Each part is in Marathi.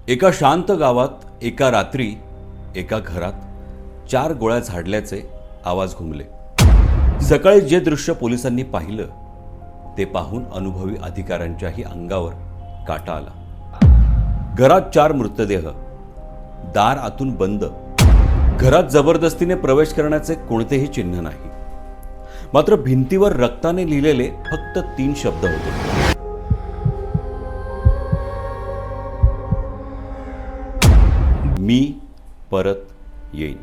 एका शांत गावात एका रात्री एका घरात 4 गोळ्या झाडल्याचे आवाज घुमले. सकाळी जे दृश्य पोलिसांनी पाहिलं ते पाहून अनुभवी अधिकाऱ्यांच्याही अंगावर काटा आला. घरात 4 मृतदेह, दार आतून बंद, घरात जबरदस्तीने प्रवेश करण्याचे कोणतेही चिन्ह नाही. मात्र भिंतीवर रक्ताने लिहिलेले फक्त 3 शब्द होते. मी परत येईन.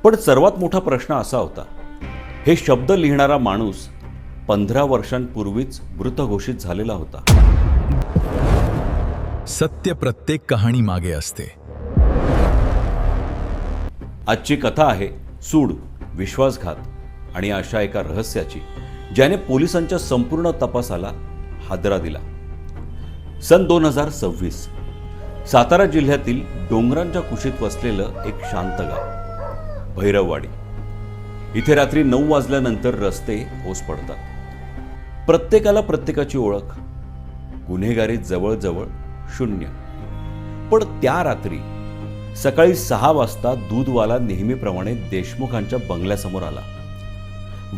पण सर्वात मोठा प्रश्न असा होता, हे शब्द लिहिणारा माणूस 15 वर्षांपूर्वीच मृत घोषित झालेला होता. सत्य प्रत्येक कहाणी मागे असते. आजची कथा आहे सूड, विश्वासघात आणि अशा एका रहस्याची ज्याने पोलिसांच्या संपूर्ण तपासाला हादरा दिला. सन 2026 सातारा जिल्ह्यातील डोंगरांच्या कुशीत वसलेलं एक शांत गाव भैरववाडी. इथे रात्री 9 वाजल्यानंतर रस्ते ओस पडतात. प्रत्येकाला प्रत्येकाची ओळख, गुन्हेगारी जवळजवळ शून्य. पण त्या रात्री सकाळी 6 वाजता दूधवाला नेहमीप्रमाणे देशमुखांच्या बंगल्यासमोर आला.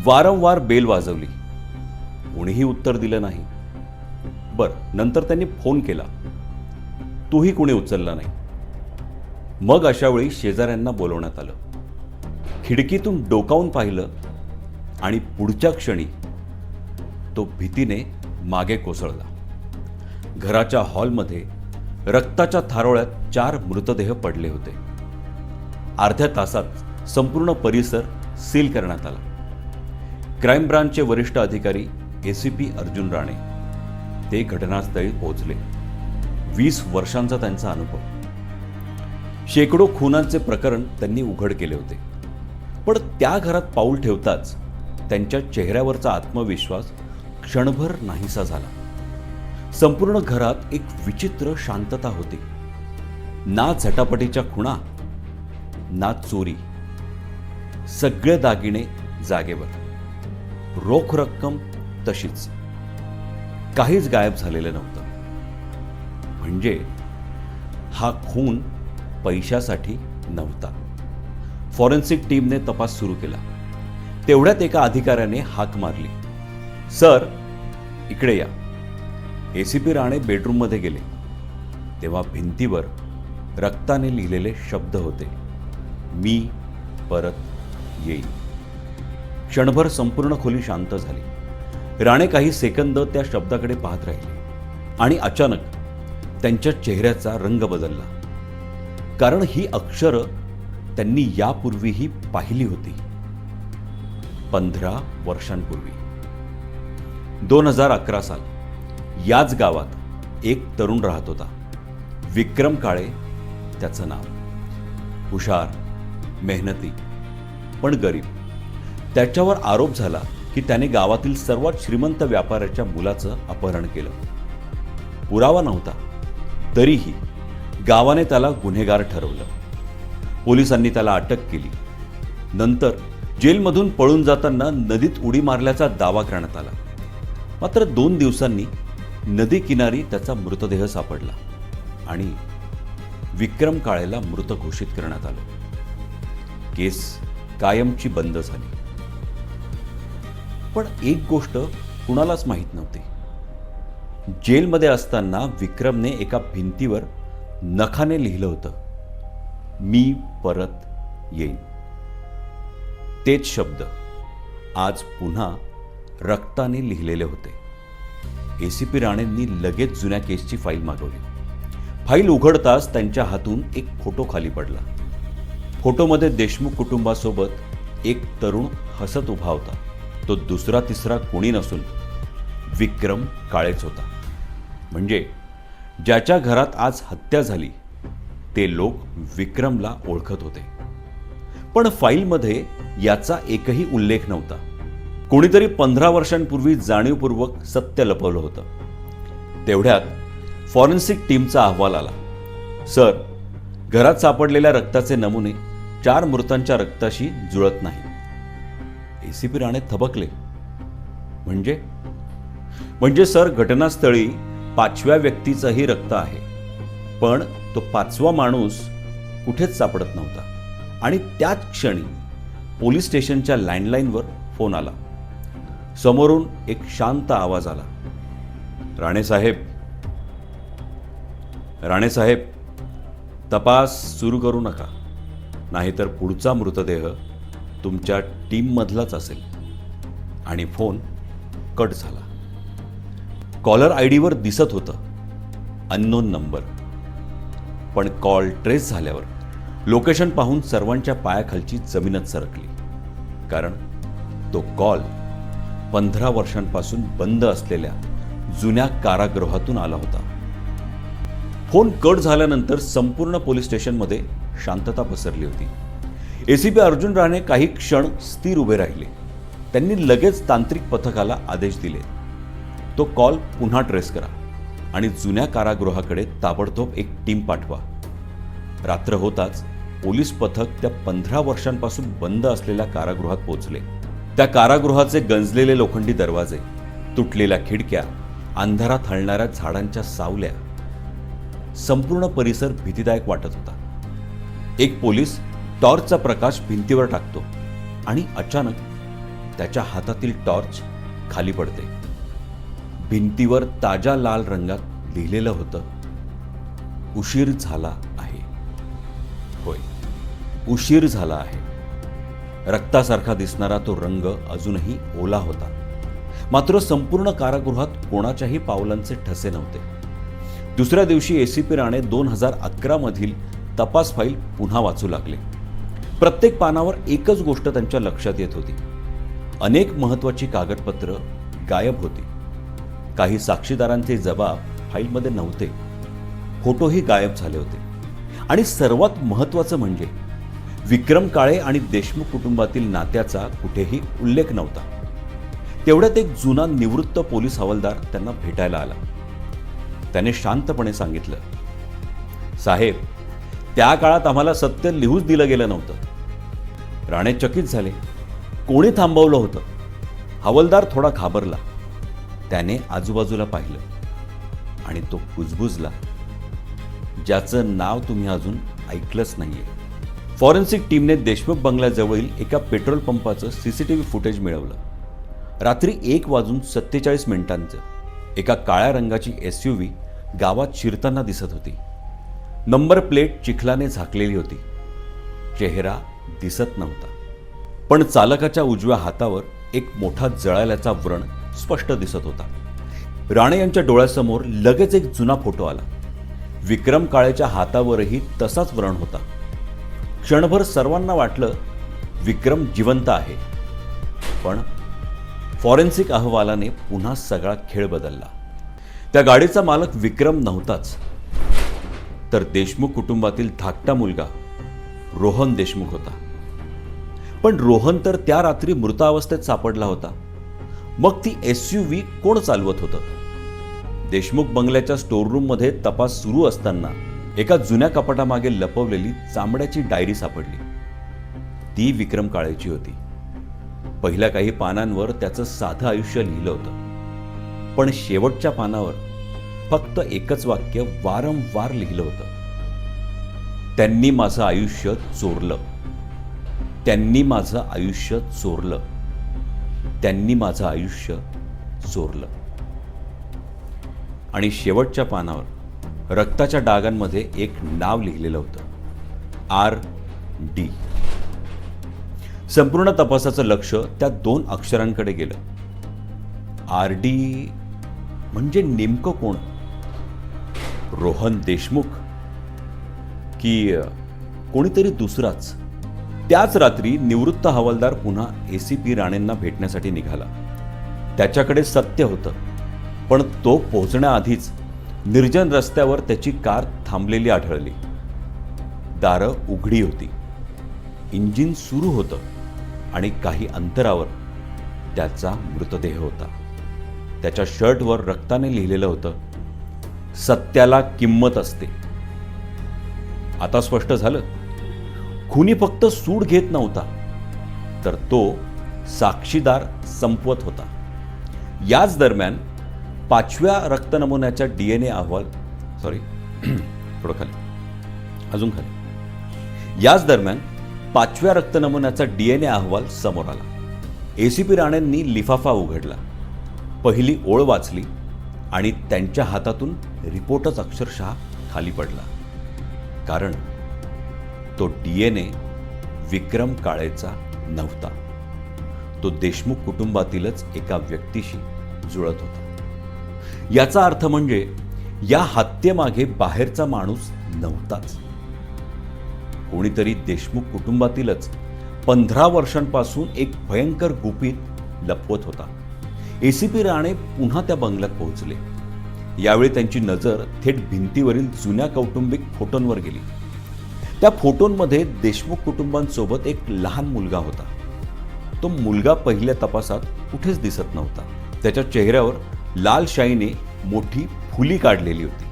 वारंवार बेल वाजवली, कोणीही उत्तर दिलं नाही. नंतर त्यांनी फोन केला, तोही कोणी उचलला नाही. मग अशा वेळी शेजाऱ्यांना बोलवण्यात आलं. खिडकीतून डोकावून पाहिलं आणि पुढच्या क्षणी तो भीतीने मागे कोसळला. घराच्या हॉलमध्ये रक्ताच्या थारोळ्यात 4 मृतदेह पडले होते. अर्ध्या तासात संपूर्ण परिसर सील करण्यात आला. क्राईम ब्रांचचे वरिष्ठ अधिकारी ACP अर्जुन राणे ते घटनास्थळी पोहोचले. 20 वर्षांचा त्यांचा अनुभव. शेकडो खुनांचे प्रकरण त्यांनी उघड केले होते. पण त्या घरात पाऊल ठेवताच त्यांच्या चेहऱ्यावरचा आत्मविश्वास क्षणभर नाहीसा झाला. संपूर्ण घरात एक विचित्र शांतता होती. ना झटापटीच्या खुणा, ना चोरी. सगळे दागिने जागेवर, रोख रक्कम तशीच, काहीच गायब झालेलं नव्हतं. म्हणजे हा खून पैशासाठी नव्हता. फॉरेन्सिक टीमने तपास सुरू केला. तेवढ्यात एका अधिकाऱ्याने हाक मारली, सर इकडे या. ACP राणे बेडरूममध्ये गेले तेव्हा भिंतीवर रक्ताने लिहिलेले शब्द होते, मी परत येईन. क्षणभर संपूर्ण खोली शांत झाली. राणे काही सेकंद त्या शब्दाकडे पाहत राहिले आणि अचानक त्यांच्या चेहऱ्याचा रंग बदलला. कारण ही अक्षरं त्यांनी यापूर्वीही पाहिली होती. 15 वर्षांपूर्वी 2011 साल याच गावात एक तरुण राहत होता. विक्रम काळे त्याचं नाव. हुशार, मेहनती, पण गरीब. त्याच्यावर आरोप झाला की त्याने गावातील सर्वात श्रीमंत व्यापाऱ्याच्या मुलाचं अपहरण केलं. पुरावा नव्हता, तरीही गावाने त्याला गुन्हेगार ठरवलं. पोलिसांनी त्याला अटक केली. नंतर जेलमधून पळून जाताना नदीत उडी मारल्याचा दावा करण्यात आला. मात्र 2 दिवसांनी नदी किनारी त्याचा मृतदेह सापडला आणि विक्रम काळेला मृत घोषित करण्यात आलं. केस कायमची बंद झाली. पण एक गोष्ट कुणालाच माहीत नव्हती. जेलमध्ये असताना विक्रमने एका भिंतीवर नखाने लिहिलं होतं, मी परत येईन. तेच शब्द आज पुन्हा रक्ताने लिहिलेले होते. ACP राणेंनी लगेच जुन्या केसची फाईल मागवली. फाईल उघडताच त्यांच्या हातून एक फोटो खाली पडला. फोटोमध्ये देशमुख कुटुंबासोबत एक तरुण हसत उभा होता. तो दुसरा तिसरा कोणी नसून विक्रम काळेच होता. म्हणजे ज्याच्या घरात आज हत्या झाली ते लोक विक्रमला ओळखत होते. पण फाईलमध्ये याचा एकही उल्लेख नव्हता. कोणीतरी 15 वर्षांपूर्वी जाणीवपूर्वक सत्य लपवलं होतं. तेवढ्यात फॉरेन्सिक टीमचा अहवाल आला. सर, घरात सापडलेल्या रक्ताचे नमुने 4 मृतांच्या रक्ताशी जुळत नाही. ACP राणे थबकले. म्हणजे सर, घटनास्थळी 5व्या व्यक्तीचंही रक्त आहे. पण तो पाचवा माणूस कुठेच सापडत नव्हता आणि त्याच क्षणी पोलीस स्टेशनच्या लँडलाईनवर फोन आला. समोरून एक शांत आवाज आला. राणेसाहेब, तपास सुरू करू नका, नाहीतर पुढचा मृतदेह तुमच्या टीममधलाच असेल. आणि फोन कट झाला. कॉलर आयडीवर दिसत होतं अननोन नंबर, पण कॉल ट्रेस झाल्यावर लोकेशन पाहून सर्वांच्या पायाखालची जमीनच सरकली. कारण तो कॉल 15 वर्षांपासून बंद असलेल्या जुन्या कारागृहातून आला होता. फोन कट झाल्यानंतर संपूर्ण पोलीस स्टेशनमध्ये शांतता पसरली होती. एसीपी अर्जुन राणे काही क्षण स्थिर उभे राहिले. त्यांनी लगेच तांत्रिक पथकाला आदेश दिले. तो कॉल पुन्हा ट्रेस करा आणि जुन्या कारागृहाकडे ताबडतोब एक टीम पाठवा. रात्र होताच पोलीस पथक त्या 15 वर्षांपासून बंद असलेल्या कारागृहात पोहोचले. त्या कारागृहाचे गंजलेले लोखंडी दरवाजे, तुटलेल्या खिडक्या, अंधारात हलणाऱ्या झाडांच्या सावल्या, संपूर्ण परिसर भीतीदायक वाटत होता. एक पोलीस टॉर्चचा प्रकाश भिंतीवर टाकतो आणि अचानक त्याच्या हातातील टॉर्च खाली पडते. भिंतीवर ताज्या लाल रंगात लिहिलेलं होतं, उशीर झाला आहे. होय, उशीर झाला आहे. रक्तासारखा दिसणारा तो रंग अजूनही ओला होता. मात्र संपूर्ण कारागृहात कोणाच्याही पावलांचे ठसे नव्हते. दुसऱ्या दिवशी एसीपी राणे 2011 मधील तपास फाईल पुन्हा वाचू लागले. प्रत्येक पानावर एकच गोष्ट त्यांच्या लक्षात येत होती. अनेक महत्त्वाची कागदपत्र गायब होती. काही साक्षीदारांचे जबाब फाईलमध्ये नव्हते. फोटोही गायब झाले होते. आणि सर्वात महत्त्वाचं म्हणजे विक्रम काळे आणि देशमुख कुटुंबातील नात्याचा कुठेही उल्लेख नव्हता. तेवढ्यात एक जुना निवृत्त पोलीस हवालदार त्यांना भेटायला आला. त्याने शांतपणे सांगितलं, साहेब, त्या काळात आम्हाला सत्य लिहूच दिलं गेलं नव्हतं. राणे चकित झाले. कोणी थांबवलं होतं? हवालदार थोडा घाबरला. त्याने आजूबाजूला पाहिलं आणि तो कुजबुजला, ज्याचं नाव तुम्ही अजून ऐकलंच नाहीये. फॉरेन्सिक टीमने देशमुख बंगल्याजवळील एका पेट्रोल पंपाचं सीसीटीव्ही फुटेज मिळवलं. रात्री 1:47 एका काळ्या रंगाची SUV गावात शिरताना दिसत होती. नंबर प्लेट चिखलाने झाकलेली होती. चेहरा दिसत नव्हता, पण चालकाच्या उजव्या हातावर एक मोठा जळाल्याचा व्रण स्पष्ट दिसत होता. राणे यांच्या डोळ्यासमोर लगेच एक जुना फोटो आला. विक्रम काळेच्या हातावरही तसाच व्रण होता. क्षणभर सर्वांना वाटलं विक्रम जिवंत आहे. पण फॉरेन्सिक अहवालाने पुन्हा सगळा खेळ बदलला. त्या गाडीचा मालक विक्रम नव्हताच, तर देशमुख कुटुंबातील धाकटा मुलगा रोहन देशमुख होता. पण रोहन तर त्या रात्री मृतावस्थेत सापडला होता. मग ती SUV कोण चालवत होतं? देशमुख बंगल्याच्या स्टोअररूममध्ये तपास सुरू असताना एका जुन्या कपाटामागे लपवलेली चामड्याची डायरी सापडली. ती विक्रम काळेची होती. पहिल्या काही पानांवर त्याचं साधं आयुष्य लिहिलं होतं, पण शेवटच्या पानावर फक्त एकच वाक्य वारंवार लिहिलं होतं, त्यांनी माझं आयुष्य चोरलं, त्यांनी माझं आयुष्य चोरलं, त्यांनी माझं आयुष्य चोरलं. आणि शेवटच्या पानावर रक्ताच्या डागांमध्ये एक नाव लिहिलेलं होतं, RD. संपूर्ण तपासाचं लक्ष त्या 2 अक्षरांकडे गेलं. RD म्हणजे नेमकं कोण? रोहन देशमुख की कोणीतरी दुसराच? त्याच रात्री निवृत्त हवालदार पुन्हा ACP राणेंना भेटण्यासाठी निघाला. त्याच्याकडे सत्य होतं, पण तो पोहोचण्याआधीच निर्जन रस्त्यावर त्याची कार थांबलेली आढळली. दारं उघडी होती. इंजिन सुरू होतं आणि काही अंतरावर त्याचा मृतदेह होता. त्याच्या शर्टवर रक्ताने लिहिलेलं होतं, सत्याला किंमत असते. आता स्पष्ट झालं, खुनी फक्त सूड घेत नव्हता, तर तो साक्षीदार संपवत होता. याच दरम्यान 5व्या रक्त नमुन्याचा DNA अहवाल थोडं खाली, अजून खाली. याच दरम्यान 5व्या रक्त नमुन्याचा DNA अहवाल समोर आला. ACP राणेंनी लिफाफा उघडला, पहिली ओळ वाचली आणि त्यांच्या हातातून रिपोर्टच अक्षरशः खाली पडला. कारण तो DNA विक्रम काळेचा नव्हता. तो देशमुख कुटुंबातीलच एका व्यक्तीशी जुळत होता. याचा अर्थ म्हणजे या हत्येमागे बाहेरचा माणूस नव्हताच. कोणीतरी देशमुख कुटुंबातीलच 15 वर्षांपासून एक भयंकर गुपित लपवत होता. ACP राणे पुन्हा त्या बंगल्यात पोहोचले. यावेळी त्यांची नजर थेट भिंतीवरील जुन्या कौटुंबिक फोटोंवर गेली. त्या फोटोंमध्ये देशमुख कुटुंबांसोबत एक लहान मुलगा होता. तो मुलगा पहिल्या तपासात कुठेच दिसत नव्हता. त्याच्या चेहऱ्यावर लाल शाईने मोठी फुली काढलेली होती.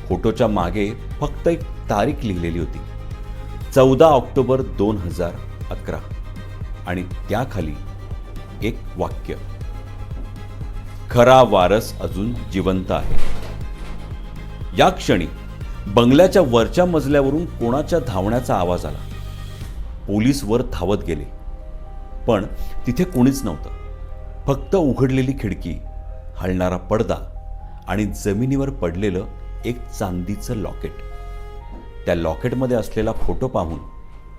फोटोच्या मागे फक्त एक तारीख लिहिलेली होती, 14 ऑक्टोबर 2011, आणि त्याखाली एक वाक्य, खरा वारस अजून जिवंत आहे. या क्षणी बंगल्याच्या वरच्या मजल्यावरून कोणाच्या धावण्याचा आवाज आला. पोलीस वर धावत गेले, पण तिथे कोणीच नव्हतं. फक्त उघडलेली खिडकी, हलणारा पडदा आणि जमिनीवर पडलेलं एक चांदीचं लॉकेट. त्या लॉकेटमध्ये असलेला फोटो पाहून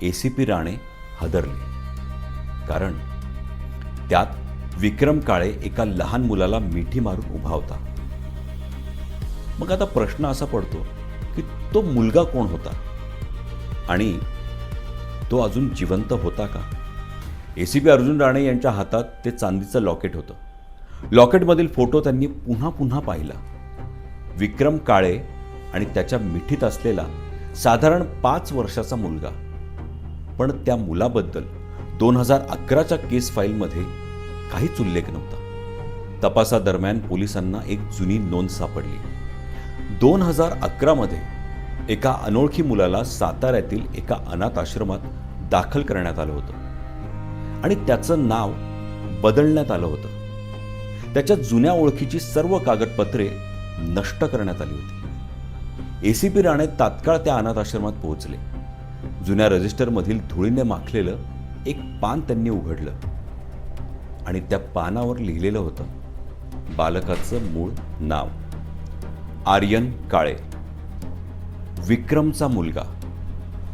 ACP राणे हादरले. कारण त्यात विक्रम काळे एका लहान मुलाला मिठी मारून उभा होता. मग आता प्रश्न असा पडतो की तो मुलगा कोण होता आणि तो अजून जिवंत होता का? ACP अर्जुन राणे यांच्या हातात ते चांदीचं लॉकेट होतं. लॉकेटमधील फोटो त्यांनी पुन्हा पुन्हा पाहिला. विक्रम काळे आणि त्याच्या मिठीत असलेला साधारण 5 वर्षाचा मुलगा. पण त्या मुलाबद्दल 2011च्या केस फाईलमध्ये काहीच उल्लेख नव्हता. तपासादरम्यान पोलिसांना एक जुनी नोंद सापडली. 2011मध्ये एका अनोळखी मुलाला साताऱ्यातील एका अनाथ आश्रमात दाखल करण्यात आलं होतं आणि त्याचं नाव बदलण्यात आलं होतं. त्याच्या जुन्या ओळखीची सर्व कागदपत्रे नष्ट करण्यात आली होती. ACP राणे तात्काळ त्या अनाथ आश्रमात पोहोचले. जुन्या रजिस्टरमधील धुळीने माखलेलं एक पान त्यांनी उघडलं आणि त्या पानावर लिहिलेलं होतं, बालकाचं मूळ नाव आर्यन काळे, विक्रमचा मुलगा.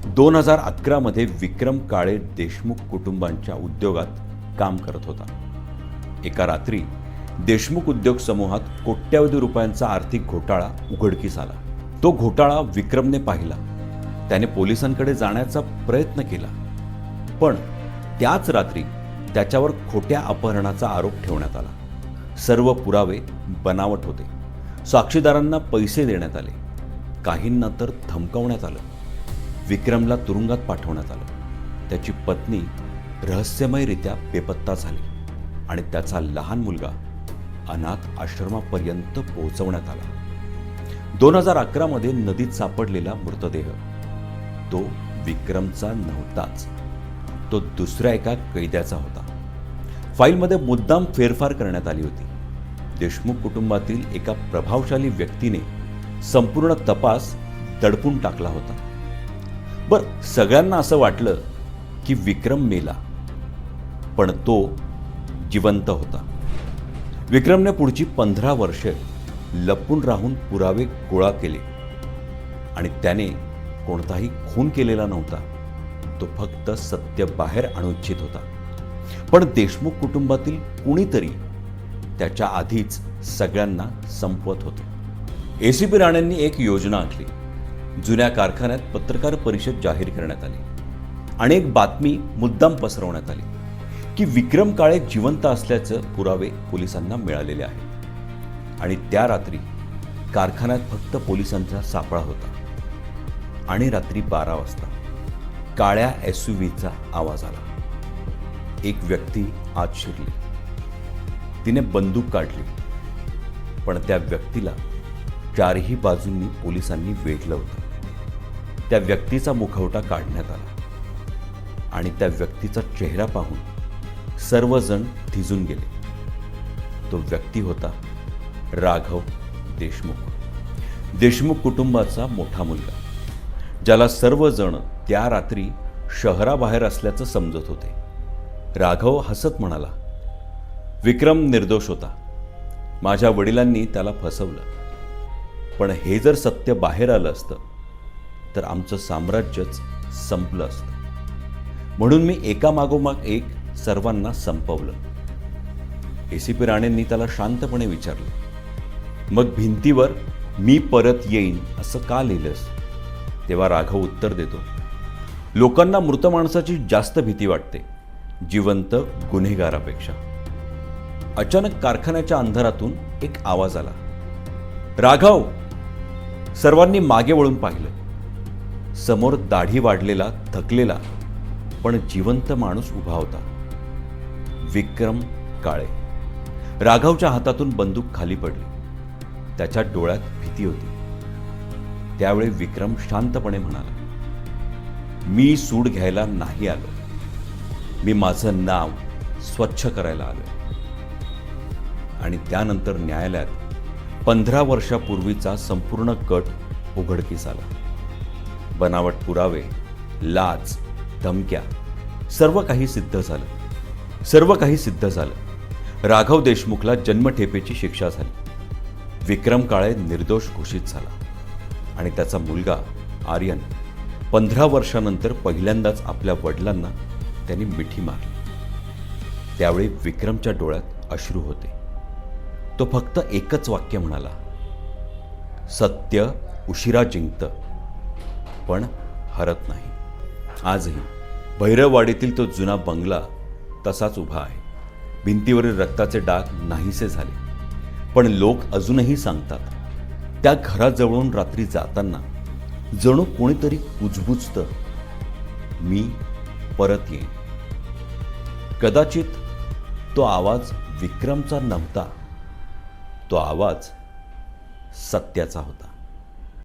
2011मध्ये विक्रम काळे देशमुख कुटुंबांच्या उद्योगात काम करत होता. एका रात्री देशमुख उद्योग समूहात कोट्यावधी रुपयांचा आर्थिक घोटाळा उघडकीस आला. तो घोटाळा विक्रमने पाहिला. त्याने पोलिसांकडे जाण्याचा प्रयत्न केला, पण त्याच रात्री त्याच्यावर खोट्या अपहरणाचा आरोप ठेवण्यात आला. सर्व पुरावे बनावट होते. साक्षीदारांना पैसे देण्यात आले, काहींना तर धमकावण्यात आलं. विक्रमला तुरुंगात पाठवण्यात आलं. त्याची पत्नी रहस्यमयरित्या बेपत्ता झाली आणि त्याचा लहान मुलगा अनाथ आश्रमापर्यंत पोहोचवण्यात आला. 2011मध्ये नदीत सापडलेला मृतदेह तो विक्रमचा नव्हताच, तो दुसऱ्या एका कैद्याचा होता. फाईलमध्ये मुद्दाम फेरफार करण्यात आली होती. देशमुख कुटुंबातील एका प्रभावशाली व्यक्तीने संपूर्ण तपास दडपून टाकला होता. बरं, सगळ्यांना असं वाटलं की विक्रम मेला, पण तो जिवंत होता. विक्रमने पुढची 15 वर्षे लपून राहून पुरावे गोळा केले आणि त्याने कोणताही खून केलेला नव्हता. तो फक्त सत्य बाहेर आणू इच्छित होता. पण देशमुख कुटुंबातील कुणीतरी त्याच्या आधीच सगळ्यांना संपवत होतं. ACP राणेंनी एक योजना आखली. जुन्या कारखान्यात पत्रकार परिषद जाहीर करण्यात आली आणि एक बातमी मुद्दाम पसरवण्यात आली की विक्रम काळे जिवंत असल्याचं पुरावे पोलिसांना मिळालेले आहे. आणि त्या रात्री कारखान्यात फक्त पोलिसांचा सापळा होता. आणि रात्री 12 वाजता काळ्या SUVचा आवाज आला. एक व्यक्ती आत शिरली. तिने बंदूक काढली, पण त्या व्यक्तीला चारही बाजूंनी पोलिसांनी वेढलं होतं. त्या व्यक्तीचा मुखवटा काढण्यात आला आणि त्या व्यक्तीचा चेहरा पाहून सर्वजण थिजून गेले. तो व्यक्ती होता राघव देशमुख. देशमुख कुटुंबाचा मोठा मुलगा, ज्याला सर्वजण त्या रात्री शहराबाहेर असल्याचं समजत होते. राघव हसत म्हणाला, विक्रम निर्दोष होता. माझ्या वडिलांनी त्याला फसवलं. पण हे जर सत्य बाहेर आलं असतं तर आमचं साम्राज्यच संपलं असतं. म्हणून मी एकामागोमाग एक सर्वांना संपवलं. एसीपी राणेंनी त्याला शांतपणे विचारलं, मग भिंतीवर मी परत येईन असं का लिहिलंस? तेव्हा राघव उत्तर देतो, लोकांना मृत माणसाची जास्त भीती वाटते जिवंत गुन्हेगारापेक्षा. अचानक कारखान्याच्या अंधारातून एक आवाज आला, राघव! सर्वांनी मागे वळून पाहिलं. समोर दाढी वाढलेला, थकलेला पण जिवंत माणूस उभा होता. विक्रम काळे. राघवच्या हातातून बंदूक खाली पडली. त्याच्या डोळ्यात भीती होती. त्यावेळी विक्रम शांतपणे म्हणाला, मी सूड घ्यायला नाही आलो. मी माझं नाव स्वच्छ करायला आलो. आणि त्यानंतर न्यायालयात 15 वर्षापूर्वीचा संपूर्ण कट उघडकीस आला. बनावट पुरावे, लाच, धमक्या, सर्व काही सिद्ध झालं. राघव देशमुखला जन्मठेपेची शिक्षा झाली. विक्रम काळे निर्दोष घोषित झाला. आणि त्याचा मुलगा आर्यन 15 वर्षानंतर पहिल्यांदाच आपल्या वडिलांना त्यांनी मिठी मारली. त्यावेळी विक्रमच्या डोळ्यात अश्रू होते. तो फक्त एकच वाक्य म्हणाला, सत्य उशिरा जिंकतं पण हरत नाही. आजही भैरववाडीतील तो जुना बंगला तसाच उभा आहे. भिंतीवरील रक्ताचे डाग नाहीसे झाले, पण लोक अजूनही सांगतात, त्या घराजवळून रात्री जाताना जणू कोणीतरी कुजबुजतं, मी परत येईन. कदाचित तो आवाज विक्रमचा नव्हता, तो आवाज सत्याचा होता.